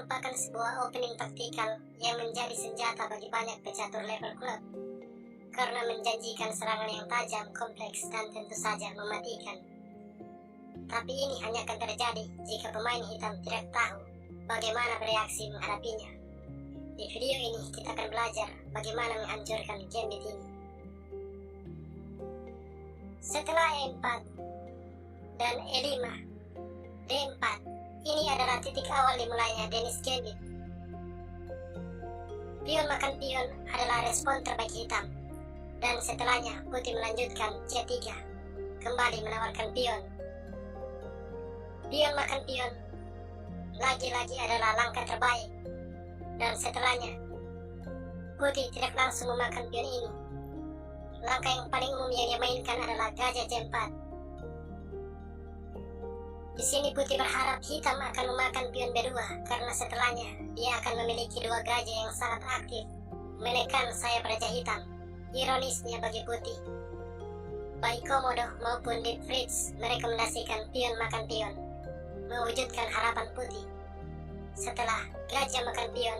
merupakan sebuah opening taktikal yang menjadi senjata bagi banyak pecatur level klub karena menjanjikan serangan yang tajam, kompleks, dan tentu saja mematikan. Tapi ini hanya akan terjadi jika pemain hitam tidak tahu bagaimana bereaksi menghadapinya. Di video ini kita akan belajar bagaimana menghancurkan gambit ini. Setelah E4 dan E5, D4, ini adalah titik awal dimulainya Danish Gambit. Pion makan pion adalah respon terbaik hitam, dan setelahnya putih melanjutkan C3, kembali menawarkan pion. Pion makan pion lagi-lagi adalah langkah terbaik, dan setelahnya putih tidak langsung memakan pion ini. Langkah yang paling umum yang dimainkan adalah gajah C4. Di sini putih berharap hitam akan memakan pion B2 karena setelahnya dia akan memiliki dua gajah yang sangat aktif menekan sayap raja hitam. Ironisnya bagi putih, baik Komodo maupun Deep Fritz merekomendasikan pion makan pion, mewujudkan harapan putih. Setelah gajah makan pion,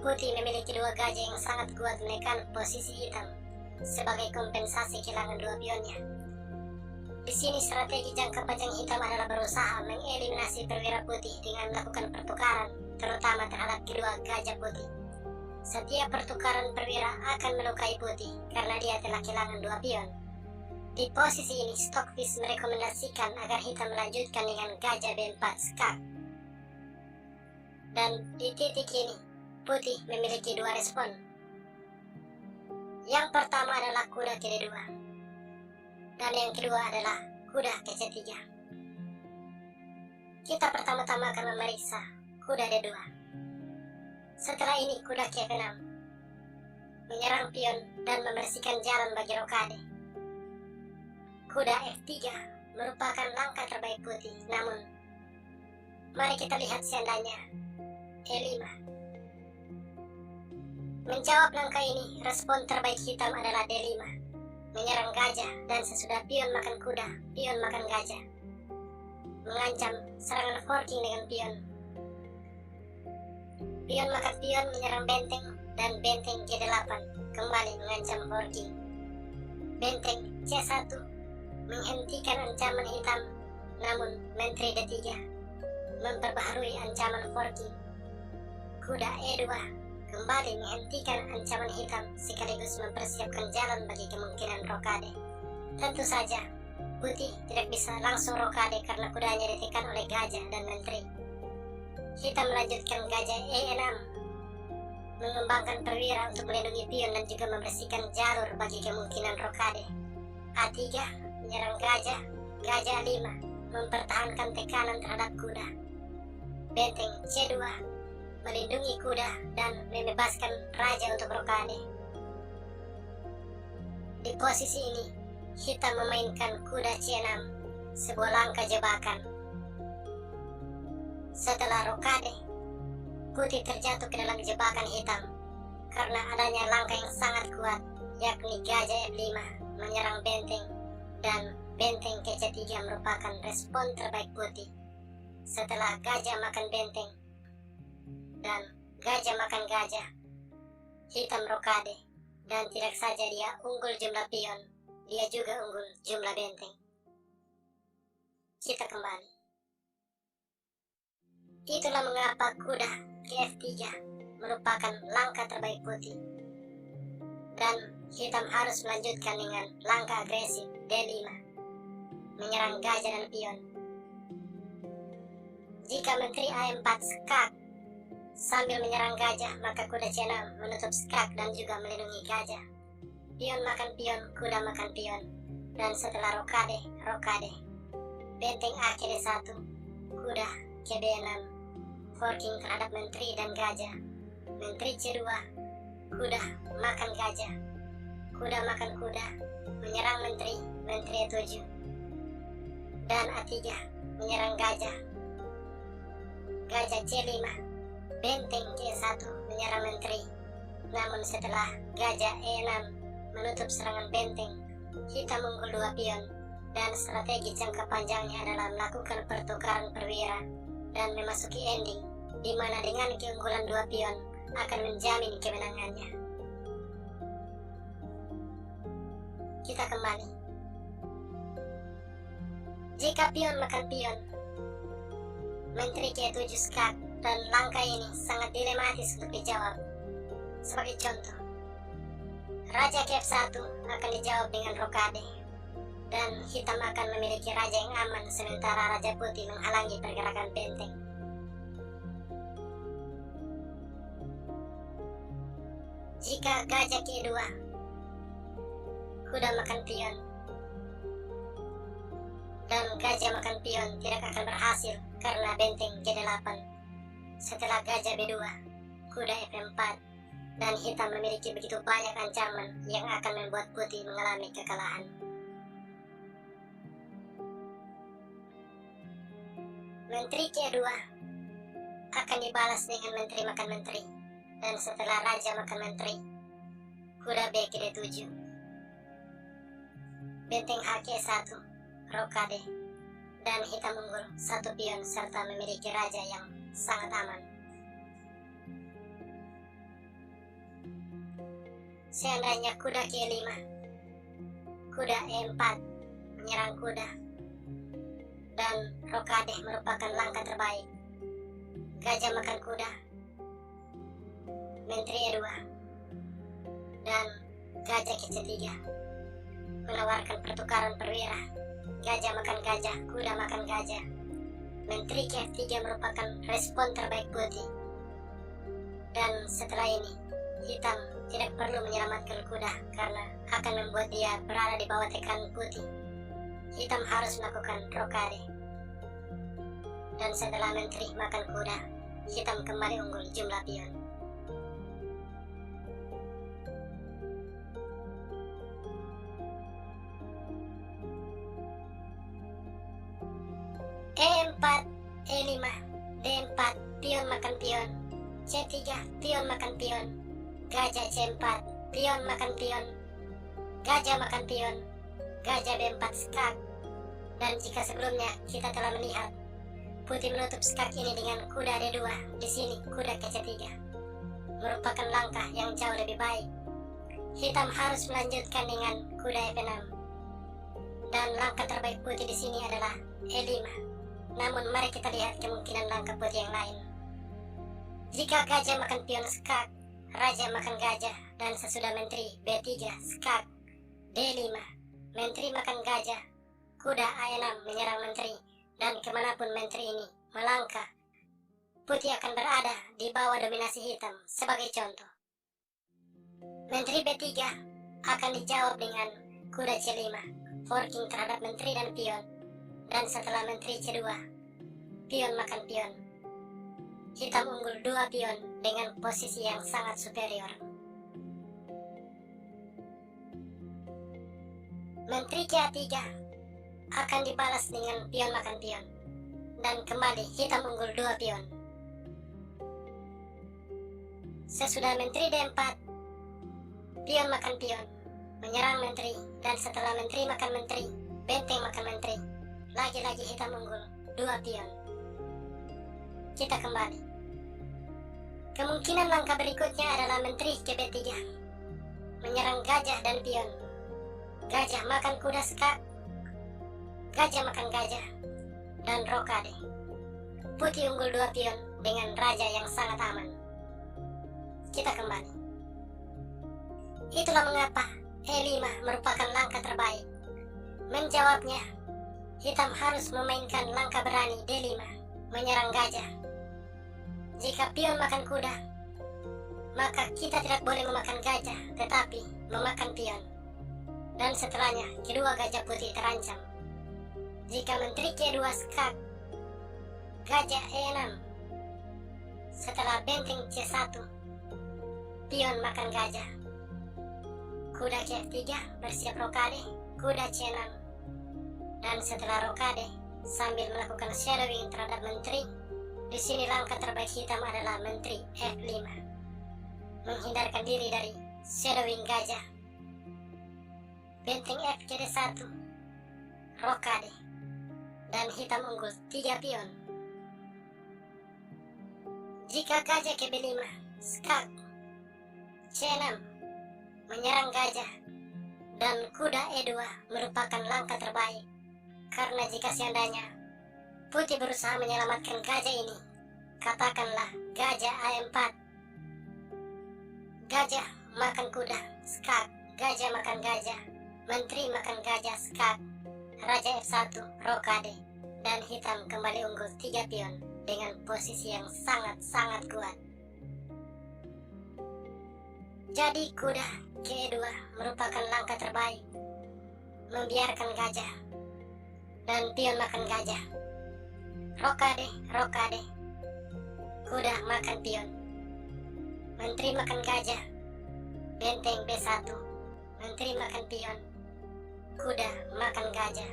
putih memiliki dua gajah yang sangat kuat menekan posisi hitam sebagai kompensasi kehilangan dua pionnya. Di sini strategi jangka panjang hitam adalah berusaha mengeliminasi perwira putih dengan melakukan pertukaran, terutama terhadap kedua gajah putih. Setiap pertukaran perwira akan melukai putih karena dia telah kehilangan dua pion. Di posisi ini, Stockfish merekomendasikan agar hitam melanjutkan dengan gajah B4 skak. Dan di titik ini, putih memiliki dua respon. Yang pertama adalah kuda ke D2. Dan yang kedua adalah kuda ke C3. Kita pertama-tama akan memeriksa kuda D2. Setelah ini kuda ke F6, menyerang pion dan membersihkan jalan bagi rokade. Kuda F3 merupakan langkah terbaik putih, namun mari kita lihat seandainya E5. Menjawab langkah ini, respon terbaik hitam adalah D5, menyerang gajah, dan sesudah pion makan kuda, pion makan gajah, mengancam serangan forking dengan pion. Pion makan pion menyerang benteng, dan benteng G8 kembali mengancam forking. Benteng C1 menghentikan ancaman hitam, namun menteri D3 memperbaharui ancaman forking. Kuda E2 kembali menghentikan ancaman hitam sekaligus mempersiapkan jalan bagi kemungkinan rokade. Tentu saja, putih tidak bisa langsung rokade karena kudanya ditekan oleh gajah dan menteri. Hitam melanjutkan gajah E6, mengembangkan perwira untuk melindungi pion dan juga membersihkan jalur bagi kemungkinan rokade. A3 menyerang gajah, gajah A5 mempertahankan tekanan terhadap kuda. Benteng C2 melindungi kuda dan membebaskan raja untuk rokade. Di posisi ini, hitam memainkan kuda C6, sebuah langkah jebakan. Setelah rokade, putih terjatuh ke dalam jebakan hitam karena adanya langkah yang sangat kuat, yakni gajah F5 menyerang benteng, dan benteng ke C3 merupakan respon terbaik putih. Setelah gajah makan benteng dan gajah makan gajah, hitam rokade, dan tidak saja dia unggul jumlah pion, dia juga unggul jumlah benteng. Kita kembali. Itulah mengapa kuda ke F3 merupakan langkah terbaik putih, dan hitam harus melanjutkan dengan langkah agresif D5, menyerang gajah dan pion. Jika menteri A4 skak sambil menyerang gajah, maka kuda C6 menutup skak dan juga melindungi gajah. Pion makan pion, kuda makan pion, dan setelah rokade, benteng A ke D1, kuda ke B6, forking terhadap menteri dan gajah. Menteri C2, kuda makan gajah, kuda makan kuda, menyerang menteri E7, dan A3 menyerang gajah, gajah C5, benteng C1 menyerang menteri. Namun setelah gajah E6 menutup serangan benteng, hitam unggul dua pion, dan strategi jangka panjangnya adalah melakukan pertukaran perwira dan memasuki ending di mana dengan keunggulan 2 pion akan menjamin kemenangannya. Kita kembali. Jika pion makan pion, Menteri K7 skak, dan langkah ini sangat dilematis untuk dijawab. Sebagai contoh, Raja K1 akan dijawab dengan rokade, dan hitam akan memiliki raja yang aman sementara Raja Putih menghalangi pergerakan benteng. Jika gajah K2, kuda makan pion, dan gajah makan pion tidak akan berhasil karena benteng G8. Setelah gajah B2, kuda F4, dan hitam memiliki begitu banyak ancaman yang akan membuat putih mengalami kekalahan. Menteri K2 akan dibalas dengan menteri makan menteri, dan setelah raja makan menteri, kuda B ke D7, benteng H K1, rokade, dan hitam unggul 1 pion serta memiliki raja yang sangat aman. Seandainya kuda K5, kuda E4 menyerang kuda, dan rokade merupakan langkah terbaik. Gajah makan kuda, menteri E2, dan gajah K3 menawarkan pertukaran perwira. Gajah makan gajah, kuda makan gajah. Menteri K3 merupakan respon terbaik putih. Dan setelah ini, hitam tidak perlu menyelamatkan kuda karena akan membuat dia berada di bawah tekanan putih. Hitam harus melakukan rokade. Dan setelah menteri makan kuda, hitam kembali unggul jumlah pion. E4, E5, D4, pion makan pion, C3, pion makan pion, gajah C4, pion makan pion, gajah makan pion, gajah B4 skak. Dan jika sebelumnya kita telah melihat putih menutup skak ini dengan kuda D2, di sini kuda ke C3 merupakan langkah yang jauh lebih baik. Hitam harus melanjutkan dengan kuda F6, dan langkah terbaik putih di sini adalah E5. Namun mari kita lihat kemungkinan langkah putih yang lain. Jika gajah makan pion skak, raja makan gajah, dan sesudah menteri B3 skak, D5, menteri makan gajah, kuda A6 menyerang menteri, dan kemanapun menteri ini melangkah, putih akan berada di bawah dominasi hitam. Sebagai contoh, menteri B3 akan dijawab dengan kuda C5, forking terhadap menteri dan pion. Dan setelah menteri C2, pion makan pion. Hitam unggul 2 pion dengan posisi yang sangat superior. Menteri K3 akan dibalas dengan pion makan pion. Dan kembali hitam unggul 2 pion. Sesudah menteri D4, pion makan pion, menyerang menteri, dan setelah menteri makan menteri, benteng makan menteri. Lagi-lagi hitam unggul 2 pion. Kita kembali. Kemungkinan langkah berikutnya adalah menteri ke B3, menyerang gajah dan pion. Gajah makan kuda skak, gajah makan gajah, dan rokade. Putih unggul 2 pion dengan raja yang sangat aman. Kita kembali. Itulah mengapa E5 merupakan langkah terbaik. Menjawabnya, hitam harus memainkan langkah berani D5, menyerang gajah. Jika pion makan kuda, maka kita tidak boleh memakan gajah, tetapi memakan pion. Dan setelahnya, kedua gajah putih terancam. Jika menteri K2 skak, gajah E6. Setelah benteng C1, pion makan gajah. Kuda K3 bersiap rokade, kuda C6. Dan setelah rokade, sambil melakukan shadowing terhadap menteri, di sini langkah terbaik hitam adalah menteri F5, menghindarkan diri dari shadowing gajah. Benteng F ke D1, rokade, dan hitam unggul 3 pion. Jika gajah ke B5, skak, C6, menyerang gajah, dan kuda E2 merupakan langkah terbaik. Karena jika seandainya putih berusaha menyelamatkan gajah ini, katakanlah gajah A4, gajah makan kuda, skak, gajah makan gajah, menteri makan gajah, skak, raja F1, rokade, dan hitam kembali unggul 3 pion dengan posisi yang sangat-sangat kuat. Jadi kuda G2 merupakan langkah terbaik, membiarkan gajah dan pion makan gajah, rokade, rokade, kuda makan pion, menteri makan gajah, benteng B1, menteri makan pion, kuda makan gajah,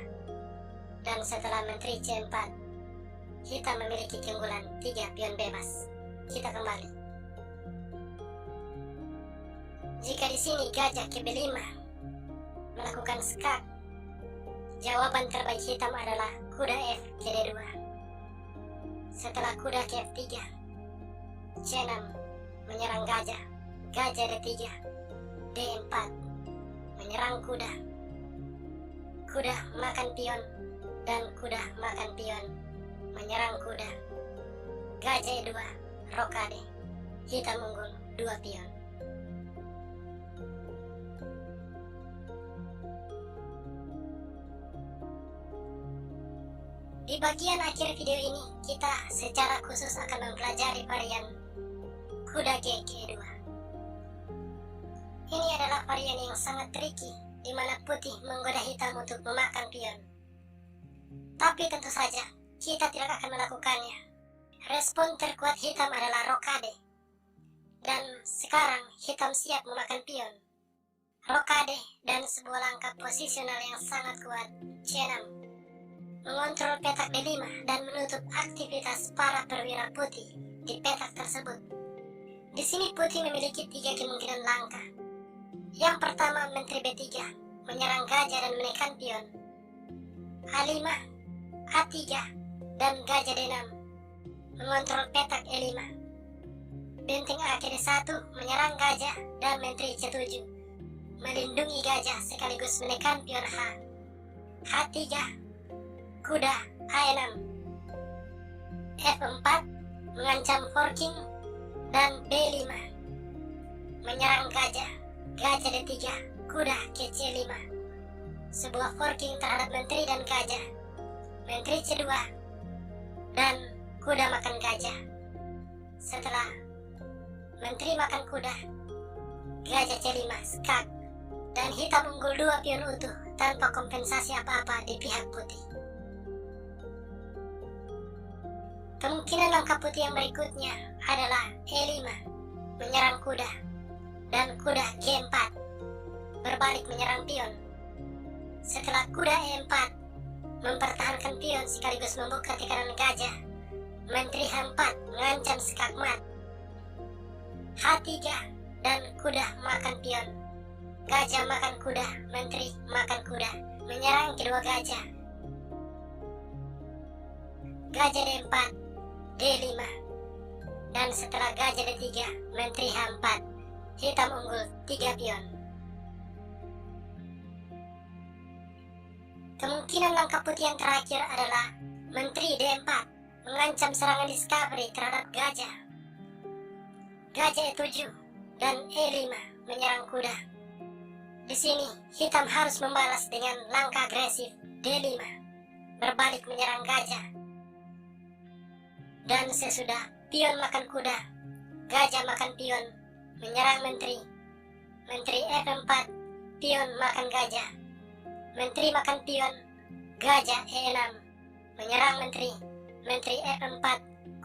dan setelah menteri C4, hitam memiliki keunggulan 3 pion bebas. Kita kembali. Jika di sini gajah ke B5 melakukan skak, jawaban terbaik hitam adalah kuda F ke D2. Setelah kuda ke F3, C6 menyerang gajah, gajah D3, D4 menyerang kuda, kuda makan pion, dan kuda makan pion menyerang kuda, gajah E2, rokade, hitam unggul 2 pion. Di bagian akhir video ini, kita secara khusus akan mempelajari varian kuda G ke E2. Ini adalah varian yang sangat tricky, di mana putih menggoda hitam untuk memakan pion. Tapi tentu saja, kita tidak akan melakukannya. Respon terkuat hitam adalah rokade. Dan sekarang hitam siap memakan pion. Rokade dan sebuah langkah posisional yang sangat kuat, C6. Mengontrol petak D5 dan menutup aktivitas para perwira putih di petak tersebut. Di sini putih memiliki 3 kemungkinan langkah. Yang pertama, menteri B3 menyerang gajah dan menekan pion. A5, A3, dan gajah D6 mengontrol petak E5. Benteng A ke D1 menyerang gajah dan menteri C7 melindungi gajah sekaligus menekan pion H. H3, kuda A6, F4 mengancam forking, dan B5 menyerang gajah, gajah D3, kuda ke C5, sebuah forking terhadap menteri dan gajah, menteri C2, dan kuda makan gajah. Setelah menteri makan kuda, gajah C5, skak, dan hitam unggul 2 pion utuh tanpa kompensasi apa-apa di pihak putih. Kemungkinan langkah putih yang berikutnya adalah E5 menyerang kuda, dan kuda G4 berbalik menyerang pion. Setelah kuda E4 mempertahankan pion sekaligus membuka tekanan gajah, menteri H4 mengancam skak mat. H3 dan kuda makan pion, gajah makan kuda, menteri makan kuda menyerang kedua gajah, gajah D4, D5, dan setelah gajah D3, menteri H4, hitam unggul 3 pion. Kemungkinan langkah putih yang terakhir adalah menteri D4 mengancam serangan discovery terhadap gajah, gajah E7, dan E5 menyerang kuda. Di sini hitam harus membalas dengan langkah agresif D5 berbalik menyerang gajah. Dan sesudah pion makan kuda, gajah makan pion menyerang menteri, menteri F4, pion makan gajah, menteri makan pion, gajah E6 menyerang menteri, menteri F4,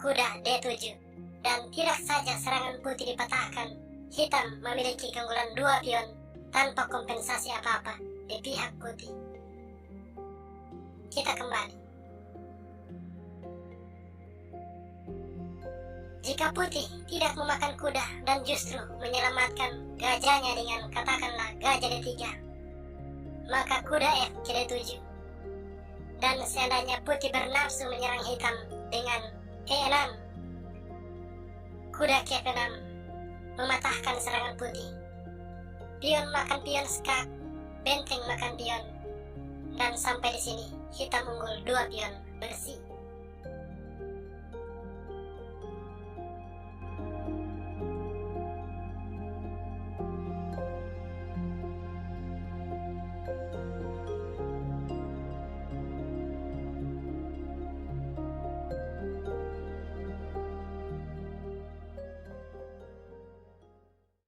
kuda D7, dan tidak saja serangan putih dipatahkan, hitam memiliki keunggulan 2 pion tanpa kompensasi apa-apa di pihak putih. Kita kembali. Jika putih tidak memakan kuda dan justru menyelamatkan gajahnya dengan katakanlah gajah D3, maka kuda F ke D7. Dan seandainya putih bernafsu menyerang hitam dengan E6, Kuda ke-6 mematahkan serangan putih. Pion makan pion skak, benteng makan pion. Dan sampai di sini hitam unggul 2 pion bersih.